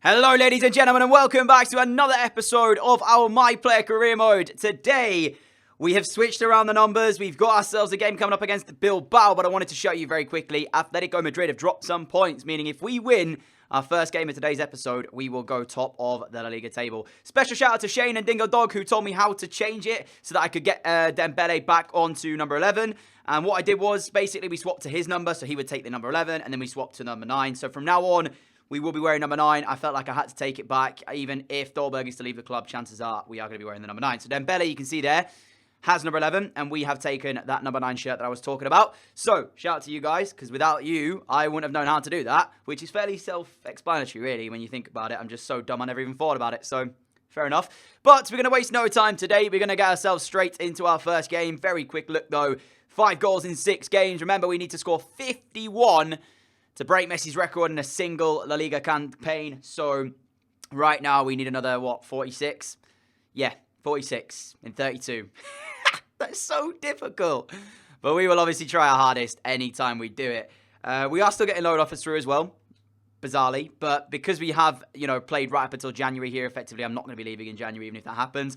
Hello ladies and gentlemen and welcome back to another episode of our My Player Career Mode. Today, we have switched around the numbers. We've got ourselves a game coming up against Bilbao, but I wanted to show you very quickly. Atletico Madrid have dropped some points, meaning if we win our first game of today's episode, we will go top of the La Liga table. Special shout out to Shane and Dingo Dog who told me how to change it so that I could get Dembele back onto number 11. And what I did was, basically, we swapped to his number, so he would take the number 11, and then we swapped to number 9. So from now on, we will be wearing number 9. I felt like I had to take it back. Even if Dolberg is to leave the club, chances are we are going to be wearing the number 9. So Dembele, you can see there, has number 11, and we have taken that number 9 shirt that I was talking about. So, shout out to you guys, because without you, I wouldn't have known how to do that, which is fairly self-explanatory, really, when you think about it. I'm just so dumb I never even thought about it, so fair enough. But we're going to waste no time today. We're going to get ourselves straight into our first game. Very quick look, though. 5 goals in 6 games. Remember, we need to score 51 to break Messi's record in a single La Liga campaign. So, right now, we need another, 46? Yeah, 46 in 32. That's so difficult. But we will obviously try our hardest anytime we do it. We are still getting load offers through as well, bizarrely. But because we have, played right up until January here, effectively, I'm not going to be leaving in January, even if that happens.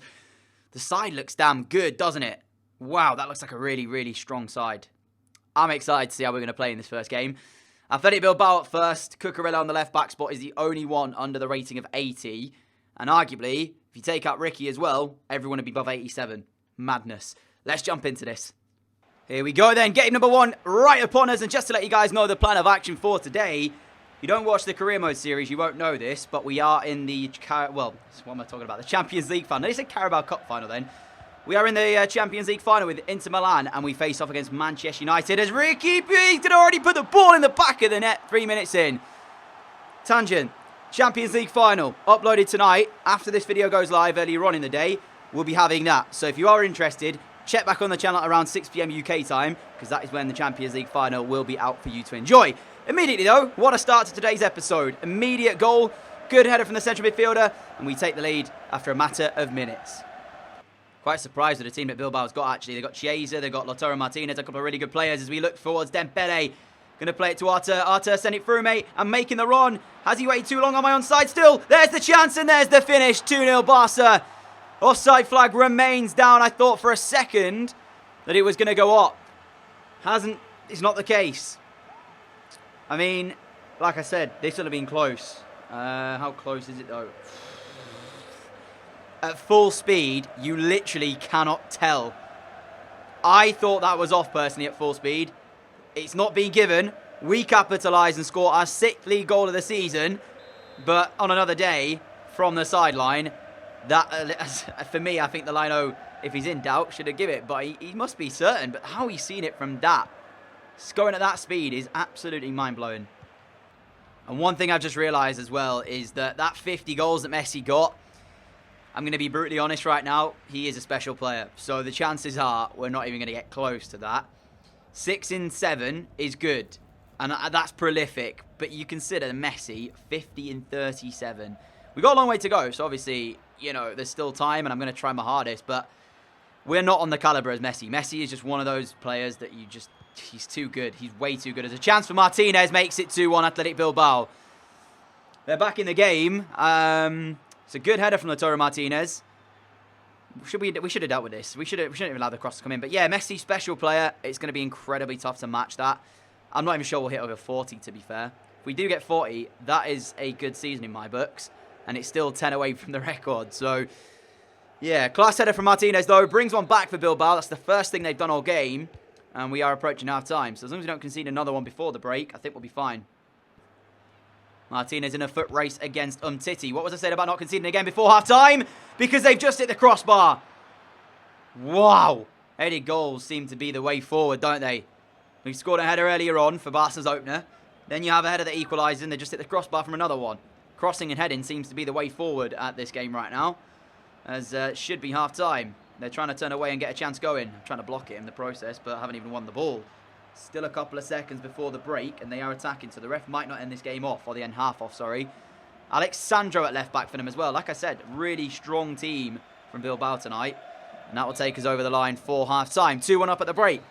The side looks damn good, doesn't it? Wow, that looks like a really, really strong side. I'm excited to see how we're going to play in this first game. Athletic Bilbao at first. Cucurella on the left-back spot is the only one under the rating of 80. And arguably, if you take out Ricky as well, everyone would be above 87. Madness. Let's jump into this. Here we go then. Game number 1 right upon us. And just to let you guys know the plan of action for today, if you don't watch the Career Mode series, you won't know this, but we are in the, what am I talking about? The Champions League final. They said Carabao Cup final then. We are in the Champions League final with Inter Milan, and we face off against Manchester United as Ricky P could already put the ball in the back of the net 3 minutes in. Tangent. Champions League final. Uploaded tonight. After this video goes live earlier on in the day, we'll be having that. So if you are interested, check back on the channel at around 6 PM UK time, because that is when the Champions League final will be out for you to enjoy. Immediately though, what a start to today's episode. Immediate goal, good header from the central midfielder, and we take the lead after a matter of minutes. Quite surprised with the team that Bilbao's got, actually. They've got Chiesa, they've got Lautaro Martinez, a couple of really good players as we look forwards. Dembele going to play it to Arthur. Arthur, send it through, mate. I'm making the run. Has he waited too long on my onside still? There's the chance and there's the finish. 2-0 Barca. Offside flag remains down. I thought for a second that it was going to go up. It's not the case. I mean, like I said, this would have been close. How close is it though? At full speed, you literally cannot tell. I thought that was off personally at full speed. It's not being given. We capitalise and score our 6th league goal of the season. But on another day, from the sideline, that for me, I think the Lino, if he's in doubt, should have given it. But he must be certain. But how he's seen it from that, scoring at that speed is absolutely mind-blowing. And one thing I've just realised as well is that 50 goals that Messi got, I'm going to be brutally honest right now, he is a special player. So the chances are we're not even going to get close to that. 6 in 7 is good. And that's prolific. But you consider Messi, 50 in 37. We've got a long way to go. So obviously, there's still time and I'm going to try my hardest. But we're not on the calibre as Messi. Messi is just one of those players that he's too good. He's way too good. There's a chance for Martinez, makes it 2-1 Athletic Bilbao. They're back in the game. It's a good header from Lautaro Martinez. We should have dealt with this. We shouldn't have allowed the cross to come in. But yeah, Messi, special player. It's going to be incredibly tough to match that. I'm not even sure we'll hit over 40, to be fair. If we do get 40, that is a good season in my books. And it's still 10 away from the record. So, yeah, class header from Martinez, though. Brings one back for Bilbao. That's the first thing they've done all game. And we are approaching half-time. So as long as we don't concede another one before the break, I think we'll be fine. Martinez in a foot race against Umtiti. What was I saying about not conceding again before half-time? Because they've just hit the crossbar. Wow. Headed goals seem to be the way forward, don't they? We scored a header earlier on for Barca's opener. Then you have a header that equalises and they just hit the crossbar from another one. Crossing and heading seems to be the way forward at this game right now. As it should be half-time. They're trying to turn away and get a chance going. I'm trying to block it in the process, but haven't even won the ball. Still a couple of seconds before the break, and they are attacking, so the ref might not end this game off, or the end half off, sorry. Alexandro at left back for them as well. Like I said, really strong team from Bilbao tonight. And that will take us over the line for half-time. 2-1 up at the break.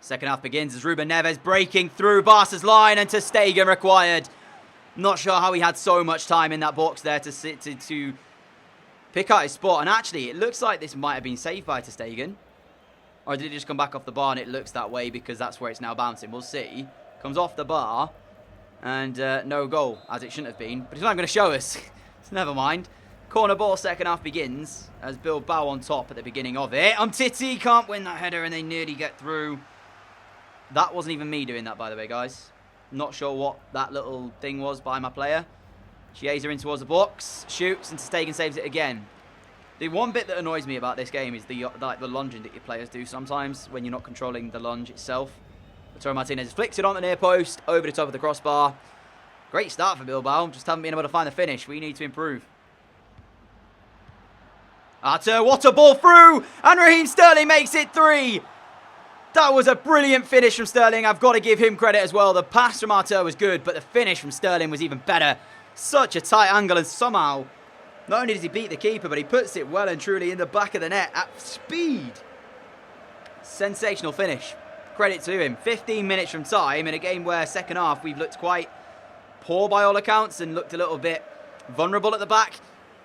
Second half begins as Ruben Neves breaking through Barca's line, and Ter Stegen required. Not sure how he had so much time in that box there to sit to pick out his spot. And actually, it looks like this might have been saved by ter Stegen. Or did it just come back off the bar and it looks that way because that's where it's now bouncing? We'll see. Comes off the bar. And no goal, as it shouldn't have been. But it's not going to show us. So never mind. Corner ball, second half begins. As Bilbao on top at the beginning of it. Titi can't win that header and they nearly get through. That wasn't even me doing that, by the way, guys. Not sure what that little thing was by my player. Chiesa in towards the box. Shoots and ter Stegen saves it again. The one bit that annoys me about this game is the lunging that your players do sometimes when you're not controlling the lunge itself. Lautaro Martinez flicks it on the near post, over the top of the crossbar. Great start for Bilbao, just haven't been able to find the finish. We need to improve. Arthur, what a ball through! And Raheem Sterling makes it 3. That was a brilliant finish from Sterling. I've got to give him credit as well. The pass from Arthur was good, but the finish from Sterling was even better. Such a tight angle, and somehow, not only does he beat the keeper, but he puts it well and truly in the back of the net at speed. Sensational finish. Credit to him. 15 minutes from time in a game where second half we've looked quite poor by all accounts and looked a little bit vulnerable at the back.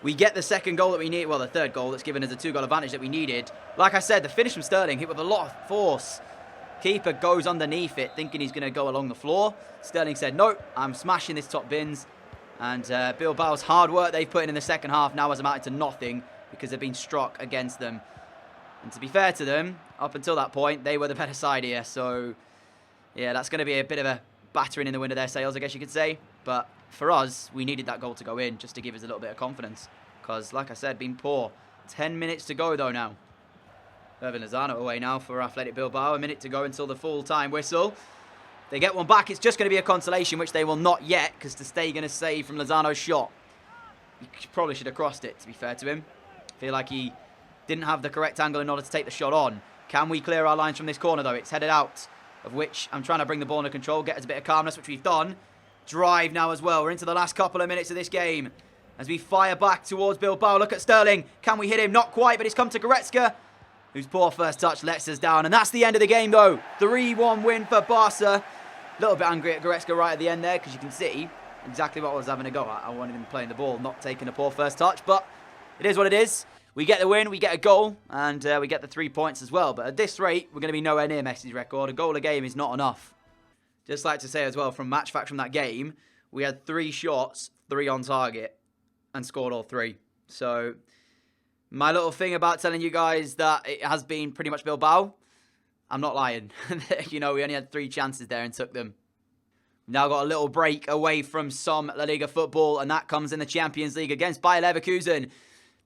We get the second goal that we need, well, the third goal that's given us a 2-goal advantage that we needed. Like I said, the finish from Sterling hit with a lot of force. Keeper goes underneath it, thinking he's going to go along the floor. Sterling said, no, I'm smashing this top bins. And Bilbao's hard work they've put in the second half now has amounted to nothing because they've been struck against them. And to be fair to them, up until that point, they were the better side here. So, yeah, that's going to be a bit of a battering in the wind of their sails, I guess you could say. But for us, we needed that goal to go in just to give us a little bit of confidence. Because, like I said, been poor. 10 minutes to go, though, now. Irvin Lozano away now for Athletic Bilbao. A minute to go until the full-time whistle. If they get one back, it's just going to be a consolation, which they will not yet, because ter Stegen has saved from Lozano's shot. He probably should have crossed it, to be fair to him. I feel like he didn't have the correct angle in order to take the shot on. Can we clear our lines from this corner, though? It's headed out, of which I'm trying to bring the ball under control, get us a bit of calmness, which we've done. Drive now as well. We're into the last couple of minutes of this game as we fire back towards Bilbao. Look at Sterling. Can we hit him? Not quite, but it's come to Goretzka, whose poor first touch lets us down. And that's the end of the game, though. 3-1 win for Barca. A little bit angry at Goretzka right at the end there, because you can see exactly what I was having a go at. I wanted him playing the ball, not taking a poor first touch, but it is what it is. We get the win, we get a goal, and we get the 3 points as well. But at this rate, we're going to be nowhere near Messi's record. A goal a game is not enough. Just like to say as well, from match fact from that game, we had 3 shots, 3 on target, and scored all 3. So, my little thing about telling you guys that it has been pretty much Bilbao, I'm not lying. You know, we only had 3 chances there and took them. We've now got a little break away from some La Liga football, and that comes in the Champions League against Bayer Leverkusen.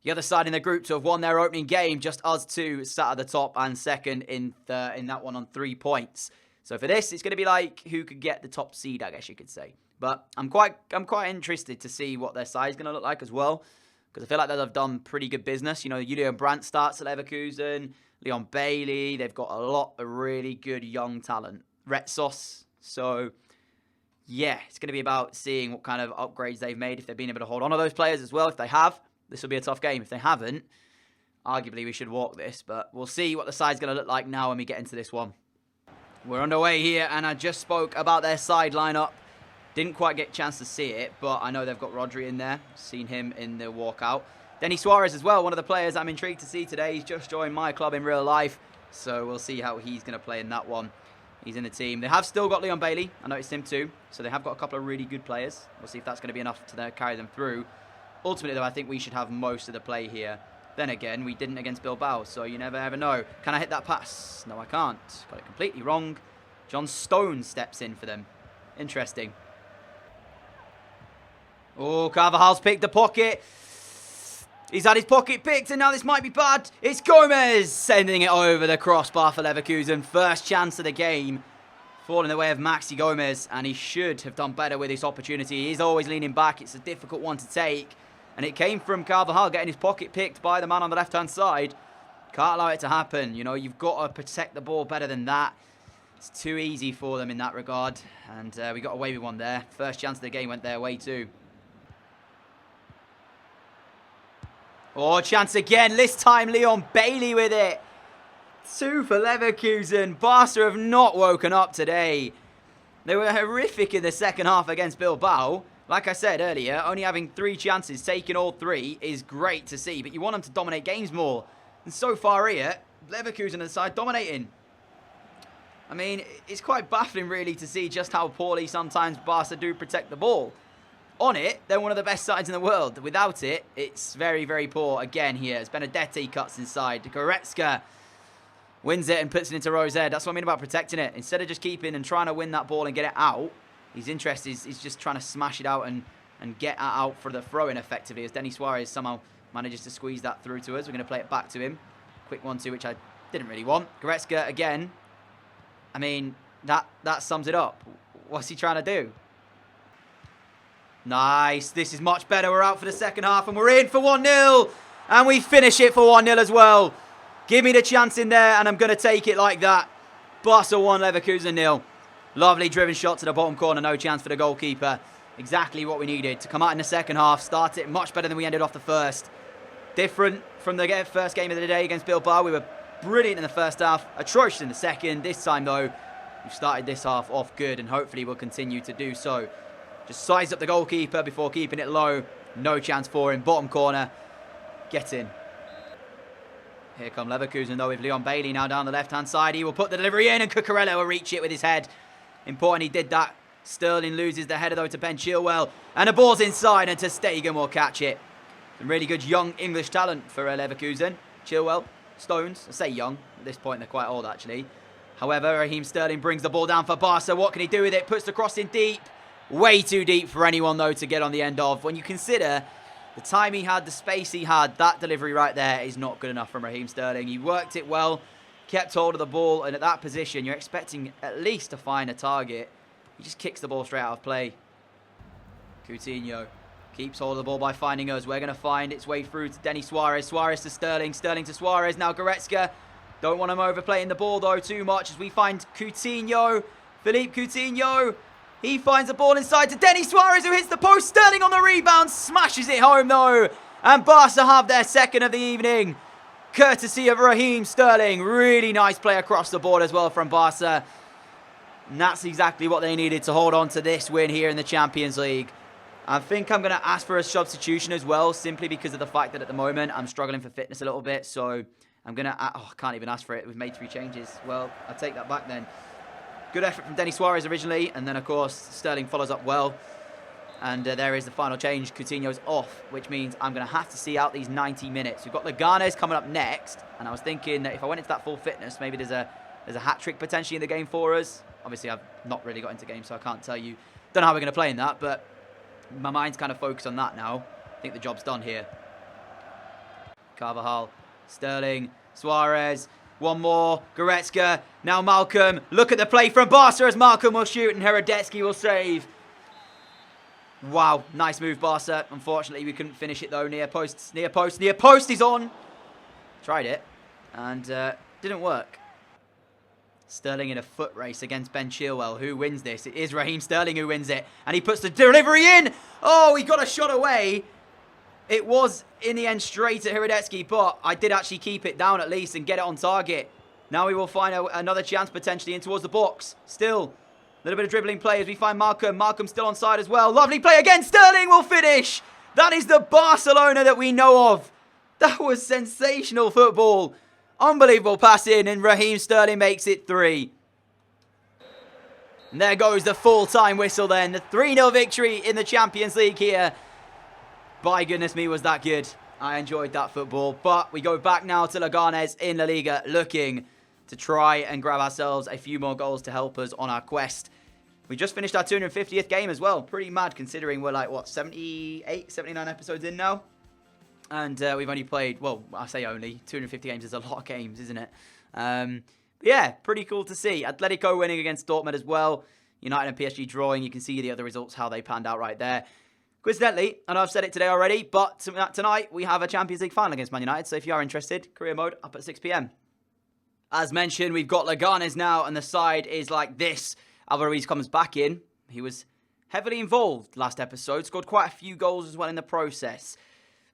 The other side in the group to have won their opening game, just us 2 sat at the top and second in that one on 3 points. So for this, it's going to be like who could get the top seed, I guess you could say. But I'm quite interested to see what their side is going to look like as well, because I feel like they've done pretty good business. You know, Julian Brandt starts at Leverkusen, Leon Bailey. They've got a lot of really good young talent. Retsos. So yeah, it's going to be about seeing what kind of upgrades they've made, if they've been able to hold on to those players as well. If they have, this will be a tough game. If they haven't, arguably we should walk this, but we'll see what the side's going to look like now when we get into this one. We're underway here, and I just spoke about their side lineup. Didn't quite get a chance to see it, but I know they've got Rodri in there. Seen him in the walkout. Denis Suarez as well, one of the players I'm intrigued to see today. He's just joined my club in real life, so we'll see how he's going to play in that one. He's in the team. They have still got Leon Bailey. I noticed him too, so they have got a couple of really good players. We'll see if that's going to be enough to carry them through. Ultimately, though, I think we should have most of the play here. Then again, we didn't against Bilbao, so you never ever know. Can I hit that pass? No, I can't. Got it completely wrong. John Stones steps in for them. Interesting. Oh, Carvajal's picked the pocket. He's had his pocket picked, and now this might be bad. It's Gomez sending it over the crossbar for Leverkusen. First chance of the game. Fall in the way of Maxi Gomez, and he should have done better with this opportunity. He's always leaning back. It's a difficult one to take. And it came from Carvajal getting his pocket picked by the man on the left-hand side. Can't allow it to happen. You know, you've got to protect the ball better than that. It's too easy for them in that regard. And we got away with one there. First chance of the game went their way too. Oh, chance again. This time Leon Bailey with it. 2 for Leverkusen. Barca have not woken up today. They were horrific in the second half against Bilbao. Like I said earlier, only having 3 chances, taking all 3 is great to see, but you want them to dominate games more. And so far here, Leverkusen on the side dominating. I mean, it's quite baffling really to see just how poorly sometimes Barca do protect the ball. On it, they're one of the best sides in the world. Without it, it's very, very poor again here. As Benedetti cuts inside. Goretzka wins it and puts it into Rose's head. That's what I mean about protecting it. Instead of just keeping and trying to win that ball and get it out, his interest is just trying to smash it out and get it out for the throw-in effectively, as Denis Suarez somehow manages to squeeze that through to us. We're going to play it back to him. Quick 1-2, which I didn't really want. Goretzka again. I mean, that sums it up. What's he trying to do? Nice. This is much better. We're out for the second half and we're in for 1-0. And we finish it for 1-0 as well. Give me the chance in there and I'm going to take it like that. Barca 1, Leverkusen 0. Lovely driven shot to the bottom corner. No chance for the goalkeeper. Exactly what we needed to come out in the second half. Start it much better than we ended off the first. Different from the first game of the day against Bilbao. We were brilliant in the first half. Atrocious in the second. This time though, we've started this half off good and hopefully we'll continue to do so. Just size up the goalkeeper before keeping it low. No chance for him. Bottom corner. Get in. Here come Leverkusen though with Leon Bailey now down the left-hand side. He will put the delivery in and Cucurella will reach it with his head. Important he did that. Sterling loses the header though to Ben Chilwell. And the ball's inside and ter Stegen will catch it. Some really good young English talent for Leverkusen. Chilwell, Stones. I say young. At this point they're quite old actually. However, Raheem Sterling brings the ball down for Barca. What can he do with it? Puts the cross in deep. Way too deep for anyone, though, to get on the end of. When you consider the time he had, the space he had, that delivery right there is not good enough from Raheem Sterling. He worked it well, kept hold of the ball, and at that position, you're expecting at least to find a target. He just kicks the ball straight out of play. Coutinho keeps hold of the ball by finding us. We're going to find its way through to Denis Suarez. Suarez to Sterling. Sterling to Suarez. Now Goretzka. Don't want him overplaying the ball, though, too much as we find Coutinho. Philippe Coutinho. He finds the ball inside to Denis Suarez, who hits the post. Sterling on the rebound, smashes it home though. And Barca have their second of the evening, courtesy of Raheem Sterling. Really nice play across the board as well from Barca. And that's exactly what they needed to hold on to this win here in the Champions League. I think I'm going to ask for a substitution as well, simply because of the fact that at the moment I'm struggling for fitness a little bit. So I'm going to... Oh, I can't even ask for it. We've made 3 changes. Well, I'll take that back then. Good effort from Denis Suarez originally, and then, of course, Sterling follows up well. And there is the final change. Coutinho's off, which means I'm going to have to see out these 90 minutes. We've got Leganes coming up next, and I was thinking that if I went into that full fitness, maybe there's a hat-trick potentially in the game for us. Obviously, I've not really got into games, so I can't tell you. Don't know how we're going to play in that, but my mind's kind of focused on that now. I think the job's done here. Carvajal, Sterling, Suarez... One more, Goretzka, now Malcolm. Look at the play from Barca as Malcolm will shoot and Hradecky will save. Wow, nice move, Barca. Unfortunately, we couldn't finish it though. Near post, near post, near post is on. Tried it and didn't work. Sterling in a foot race against Ben Chilwell. Who wins this? It is Raheem Sterling who wins it. And he puts the delivery in. Oh, he got a shot away. It was, in the end, straight at Hradecky, but I did actually keep it down at least and get it on target. Now we will find another chance potentially in towards the box. Still, a little bit of dribbling play as we find Malcolm. Malcolm still on side as well. Lovely play again. Sterling will finish. That is the Barcelona that we know of. That was sensational football. Unbelievable passing, and Raheem Sterling makes it 3. And there goes the full-time whistle then. The 3-0 victory in the Champions League here. By goodness me, was that good. I enjoyed that football. But we go back now to Leganes in La Liga, looking to try and grab ourselves a few more goals to help us on our quest. We just finished our 250th game as well. Pretty mad considering we're like, what, 78, 79 episodes in now? And we've only played, well, I say only, 250 games is a lot of games, isn't it? Yeah, pretty cool to see. Atletico winning against Dortmund as well. United and PSG drawing. You can see the other results, how they panned out right there. Coincidentally, I know I've said it today already, but tonight we have a Champions League final against Man United. So if you are interested, career mode up at 6 p.m. As mentioned, we've got Leganes now, and the side is like this. Álvaro Ruiz comes back in. He was heavily involved last episode, scored quite a few goals as well in the process.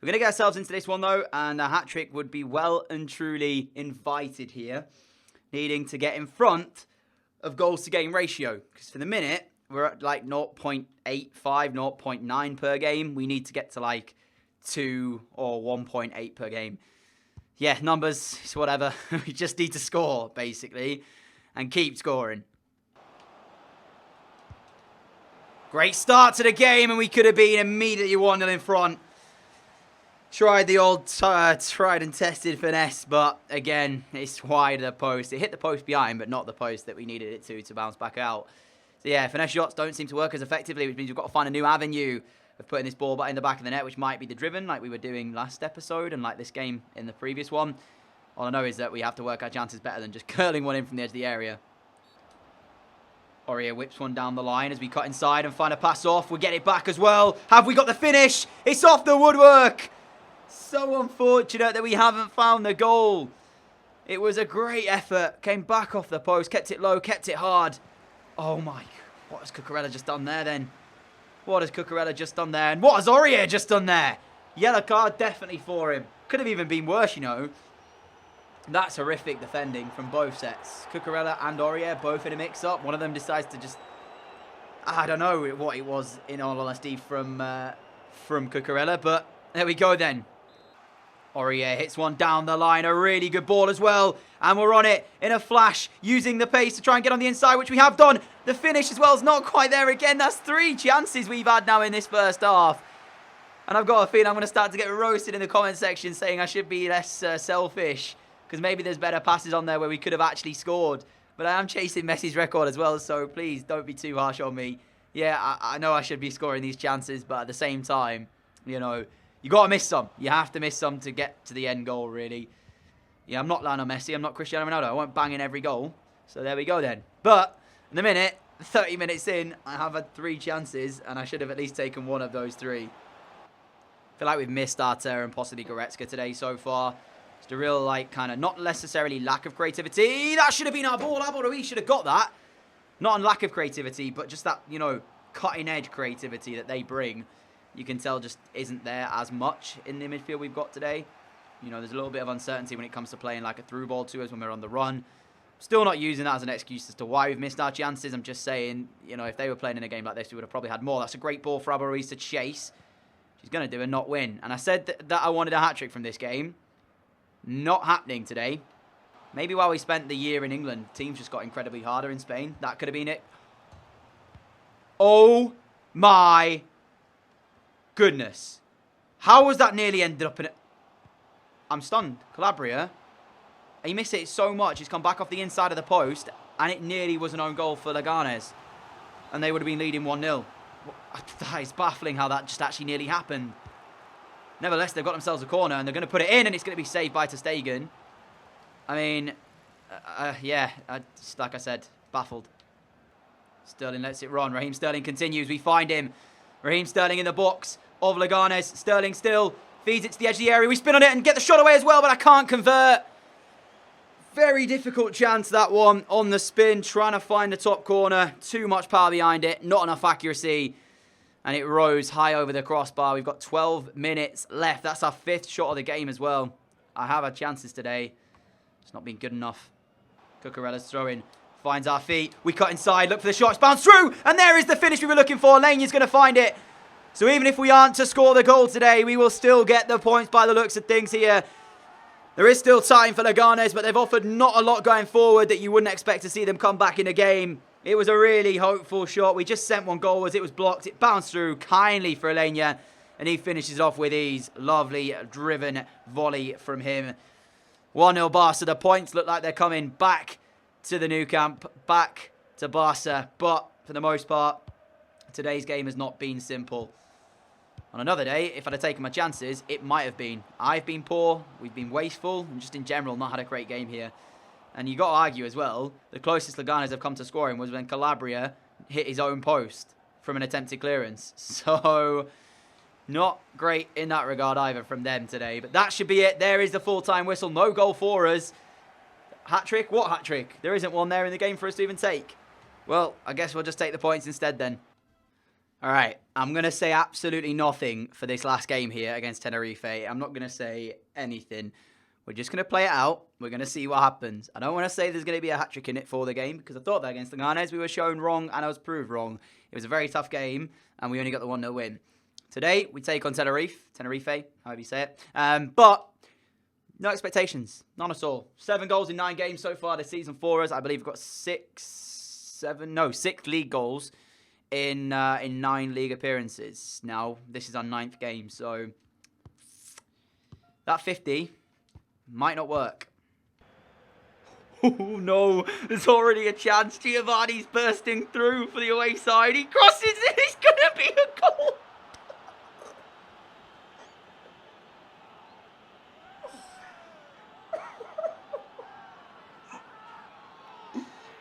We're going to get ourselves into this one, though, and a hat-trick would be well and truly invited here, needing to get in front of goals-to-game ratio. Because for the minute, we're at like 0.85, 0.9 per game. We need to get to like 2 or 1.8 per game. Yeah, numbers, it's whatever. We just need to score, basically, and keep scoring. Great start to the game, and we could have been immediately 1-0 in front. Tried the old tried and tested finesse, but again, it's wide of the post. It hit the post behind, but not the post that we needed it to bounce back out. So yeah, finesse shots don't seem to work as effectively, which means we've got to find a new avenue of putting this ball back in the back of the net, which might be the driven, like we were doing last episode and like this game in the previous one. All I know is that we have to work our chances better than just curling one in from the edge of the area. Aurier whips one down the line as we cut inside and find a pass off. We'll get it back as well. Have we got the finish? It's off the woodwork. So unfortunate that we haven't found the goal. It was a great effort. Came back off the post, kept it low, kept it hard. Oh my, what has Cucurella just done there then? What has Cucurella just done there? And what has Aurier just done there? Yellow card definitely for him. Could have even been worse, you know. That's horrific defending from both sets. Cucurella and Aurier both in a mix-up. One of them decides to just... I don't know what it was, in all honesty, from Cucurella. But there we go then. Aurier hits one down the line. A really good ball as well. And we're on it in a flash, using the pace to try and get on the inside, which we have done. The finish as well is not quite there again. That's 3 chances we've had now in this first half. And I've got a feeling I'm going to start to get roasted in the comment section saying I should be less selfish. Because maybe there's better passes on there where we could have actually scored. But I am chasing Messi's record as well, so please don't be too harsh on me. Yeah, I know I should be scoring these chances, but at the same time, you know, you got to miss some. You have to miss some to get to the end goal, really. Yeah, I'm not Lionel Messi. I'm not Cristiano Ronaldo. I won't bang in every goal. So there we go then. But in the minute, 30 minutes in, I have had 3 chances, and I should have at least taken one of those 3. I feel like we've missed Arteta and possibly Goretzka today so far. Just a real, like, kind of not necessarily lack of creativity. That should have been our ball. We should have got that. Not on lack of creativity, but just that, you know, cutting-edge creativity that they bring. You can tell just isn't there as much in the midfield we've got today. You know, there's a little bit of uncertainty when it comes to playing like a through ball to us when we're on the run. Still not using that as an excuse as to why we've missed our chances. I'm just saying, you know, if they were playing in a game like this, we would have probably had more. That's a great ball for Ruiz to chase. She's going to do and not win. And I said that I wanted a hat-trick from this game. Not happening today. Maybe while we spent the year in England, teams just got incredibly harder in Spain. That could have been it. Oh my goodness. How was that nearly ended up in it? I'm stunned. Calabria. He missed it so much. He's come back off the inside of the post. And it nearly was an own goal for Leganes. And they would have been leading 1-0. That is baffling how that just actually nearly happened. Nevertheless, they've got themselves a corner, and they're going to put it in, and it's going to be saved by ter Stegen. I mean, yeah, like I said, baffled. Sterling lets it run. Raheem Sterling continues. We find him. Raheem Sterling in the box of Leganes. Sterling still feeds it to the edge of the area. We spin on it and get the shot away as well, but I can't convert. Very difficult chance, that one, on the spin. Trying to find the top corner. Too much power behind it. Not enough accuracy. And it rose high over the crossbar. We've got 12 minutes left. That's our 5th shot of the game as well. I have had chances today. It's not been good enough. Cucurella's throwing. Finds our feet. We cut inside. Look for the shot. It's bounced through. And there is the finish we were looking for. Laney's going to find it. So even if we aren't to score the goal today, we will still get the points by the looks of things here. There is still time for Leganes, but they've offered not a lot going forward that you wouldn't expect to see them come back in a game. It was a really hopeful shot. We just sent one goal as it was blocked. It bounced through kindly for Alenia, and he finishes off with ease. Lovely driven volley from him. 1-0 Barca. The points look like they're coming back to the new camp, back to Barca. But for the most part, today's game has not been simple. On another day, if I'd have taken my chances, it might have been. I've been poor, we've been wasteful, and just in general not had a great game here. And you got to argue as well, the closest Leganes have come to scoring was when Calabria hit his own post from an attempted clearance. So, not great in that regard either from them today. But that should be it. There is the full-time whistle. No goal for us. Hat-trick? What hat-trick? There isn't one there in the game for us to even take. Well, I guess we'll just take the points instead then. Alright, I'm going to say absolutely nothing for this last game here against Tenerife. I'm not going to say anything. We're just going to play it out. We're going to see what happens. I don't want to say there's going to be a hat-trick in it for the game, because I thought that against the Ganes we were shown wrong, and I was proved wrong. It was a very tough game, and we only got the 1-0 win. Today, we take on Tenerife, however you say it. But no expectations, none at all. 7 goals in 9 games so far this season for us. I believe we've got 6 league goals in 9 league appearances. Now, this is our 9th game, so that 50 might not work. Oh no, there's already a chance. Giovanni's bursting through for the away side. He crosses it, it's going to be a goal.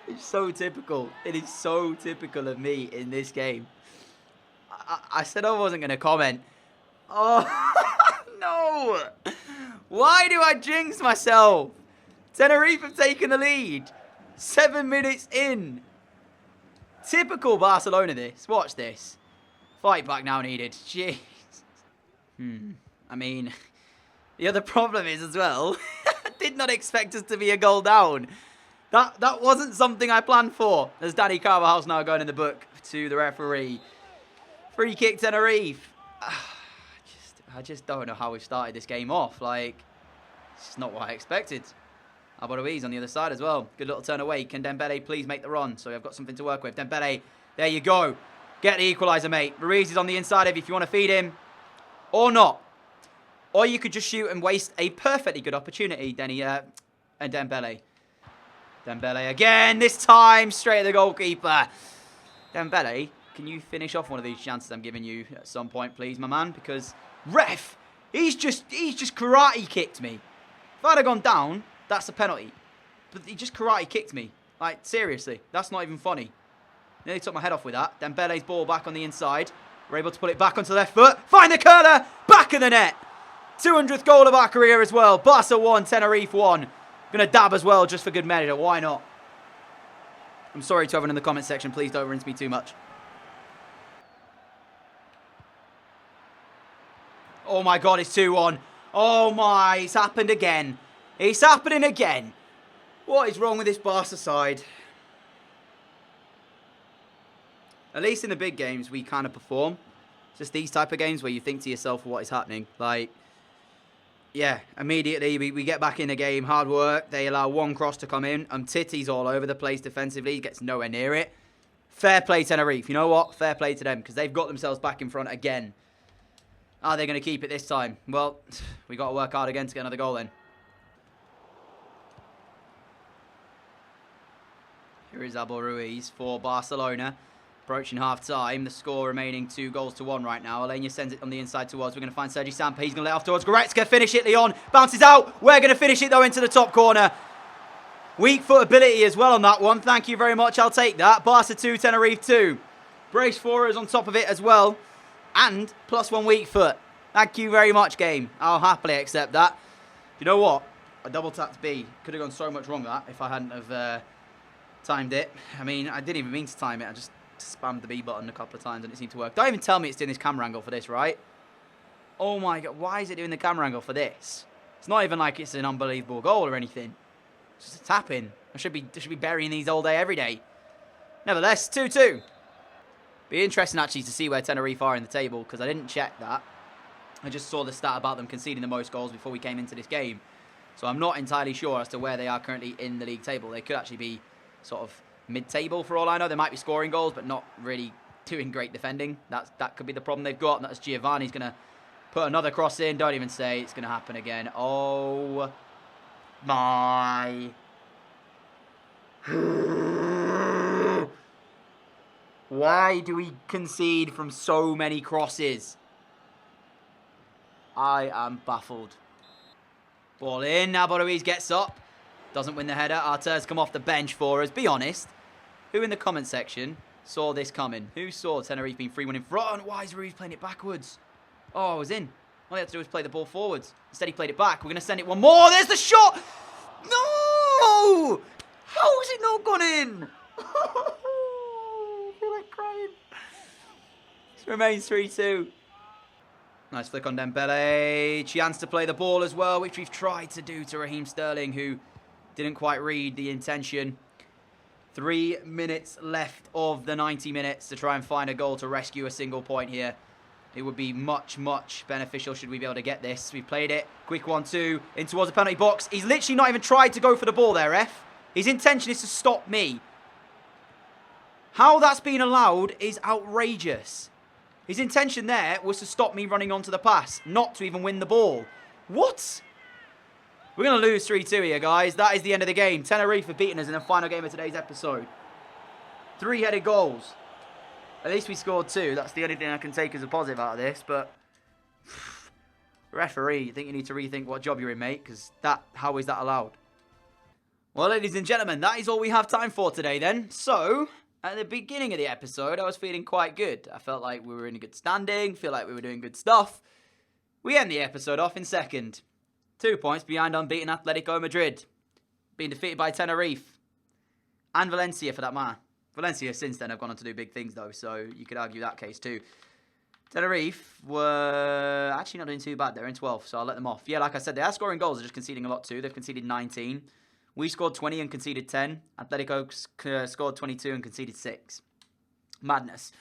It's so typical. It is so typical of me in this game. I said I wasn't going to comment. Oh, no. Why do I jinx myself? Tenerife have taken the lead. 7 minutes in. Typical Barcelona this. Watch this. Fight back now needed. Jeez. I mean, the other problem is as well, I did not expect us to be a goal down. That wasn't something I planned for. There's Danny Carvajal's now going in the book to the referee. Free kick Tenerife. I just don't know how we started this game off. Like, it's just not what I expected. Albarui's on the other side as well. Good little turn away. Can Dembele please make the run? So I've got something to work with. Dembele, there you go. Get the equaliser, mate. Ruiz is on the inside if you want to feed him. Or not. Or you could just shoot and waste a perfectly good opportunity, and Dembele. Dembele again, this time straight at the goalkeeper. Dembele, can you finish off one of these chances I'm giving you at some point, please, my man? Because, ref, he's just karate kicked me. If I'd have gone down, that's a penalty. But he just karate kicked me. Like, seriously, that's not even funny. Nearly took my head off with that. Dembele's ball back on the inside. We're able to put it back onto the left foot. Find the curler, back of the net. 200th goal of our career as well. Barca 1, Tenerife 1. Gonna dab as well, just for good measure. Why not? I'm sorry to everyone in the comment section. Please don't rinse me too much. Oh my God, it's 2-1. Oh my, it's happened again. It's happening again. What is wrong with this Barca side? At least in the big games, we kind of perform. It's just these type of games where you think to yourself, what is happening? Like, yeah, immediately we get back in the game, hard work. They allow one cross to come in. Titty's all over the place defensively. He gets nowhere near it. Fair play, Tenerife. You know what? Fair play to them because they've got themselves back in front again. Are they going to keep it this time? Well, we got to work hard again to get another goal then. Here is Ruiz for Barcelona. Approaching half-time. The score remaining 2-1 right now. Alenia sends it on the inside towards. We're going to find Sergi Samper. He's going to let off towards Goretzka. Finish it, Leon. Bounces out. We're going to finish it, though, into the top corner. Weak foot ability as well on that one. Thank you very much. I'll take that. Barca 2, Tenerife 2. Brace for us on top of it as well. And +1 weak foot. Thank you very much, game. I'll happily accept that. You know what? I double tapped B. Could have gone so much wrong that if I hadn't have timed it. I mean, I didn't even mean to time it. I just spammed the B button a couple of times and it seemed to work. Don't even tell me it's doing this camera angle for this, right? Oh my God, why is it doing the camera angle for this? It's not even like it's an unbelievable goal or anything. It's just a tap-in. I should be burying these all day, every day. Nevertheless, 2-2. Be interesting actually to see where Tenerife are in the table because I didn't check that. I just saw the stat about them conceding the most goals before we came into this game. So I'm not entirely sure as to where they are currently in the league table. They could actually be sort of mid-table for all I know. They might be scoring goals, but not really doing great defending. That could be the problem they've got. And that's Giovanni's going to put another cross in. Don't even say it's going to happen again. Oh, my. Why do we concede from so many crosses? I am baffled. Ball in. Now Ruiz gets up. Doesn't win the header. Arter's come off the bench for us. Be honest. Who in the comment section saw this coming? Who saw Tenerife being 3-1 in front? Why is Ruiz playing it backwards? Oh, I was in. All he had to do was play the ball forwards. Instead, he played it back. We're going to send it one more. There's the shot. No! How has it not gone in? I feel like crying. This remains 3-2. Nice flick on Dembele. Chance to play the ball as well, which we've tried to do to Raheem Sterling, who didn't quite read the intention. 3 minutes left of the 90 minutes to try and find a goal to rescue a single point here. It would be much, much beneficial should we be able to get this. We played it. Quick 1-2 in towards the penalty box. He's literally not even tried to go for the ball there, ref. His intention is to stop me. How that's been allowed is outrageous. His intention there was to stop me running onto the pass, not to even win the ball. What? We're going to lose 3-2 here, guys. That is the end of the game. Tenerife have beaten us in the final game of today's episode. 3-headed goals. At least we scored 2. That's the only thing I can take as a positive out of this. But, referee, I think you need to rethink what job you're in, mate. Because how is that allowed? Well, ladies and gentlemen, that is all we have time for today then. So, at the beginning of the episode, I was feeling quite good. I felt like we were in a good standing, feel like we were doing good stuff. We end the episode off in second. 2 points behind unbeaten Atletico Madrid. Being defeated by Tenerife. And Valencia, for that matter. Valencia since then have gone on to do big things, though, so you could argue that case too. Tenerife were actually not doing too bad. They're in 12th, so I'll let them off. Yeah, like I said, they are scoring goals. They're just conceding a lot too. They've conceded 19. We scored 20 and conceded 10. Atletico scored 22 and conceded 6. Madness.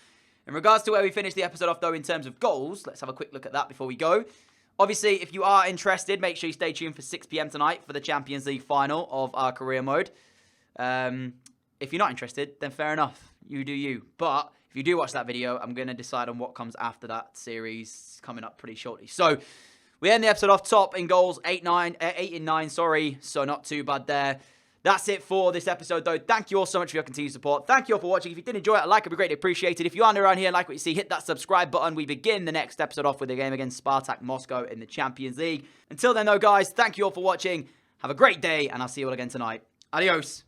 In regards to where we finished the episode off, though, in terms of goals, let's have a quick look at that before we go. Obviously, if you are interested, make sure you stay tuned for 6 PM tonight for the Champions League final of our career mode. If you're not interested, then fair enough. You do you. But if you do watch that video, I'm going to decide on what comes after that series coming up pretty shortly. So, we end the episode off top in goals, 8 and 9, sorry. So, not too bad there. That's it for this episode, though. Thank you all so much for your continued support. Thank you all for watching. If you did enjoy it, a like would be greatly appreciated. If you aren't around here and like what you see, hit that subscribe button. We begin the next episode off with a game against Spartak Moscow in the Champions League. Until then, though, guys, thank you all for watching. Have a great day, and I'll see you all again tonight. Adios.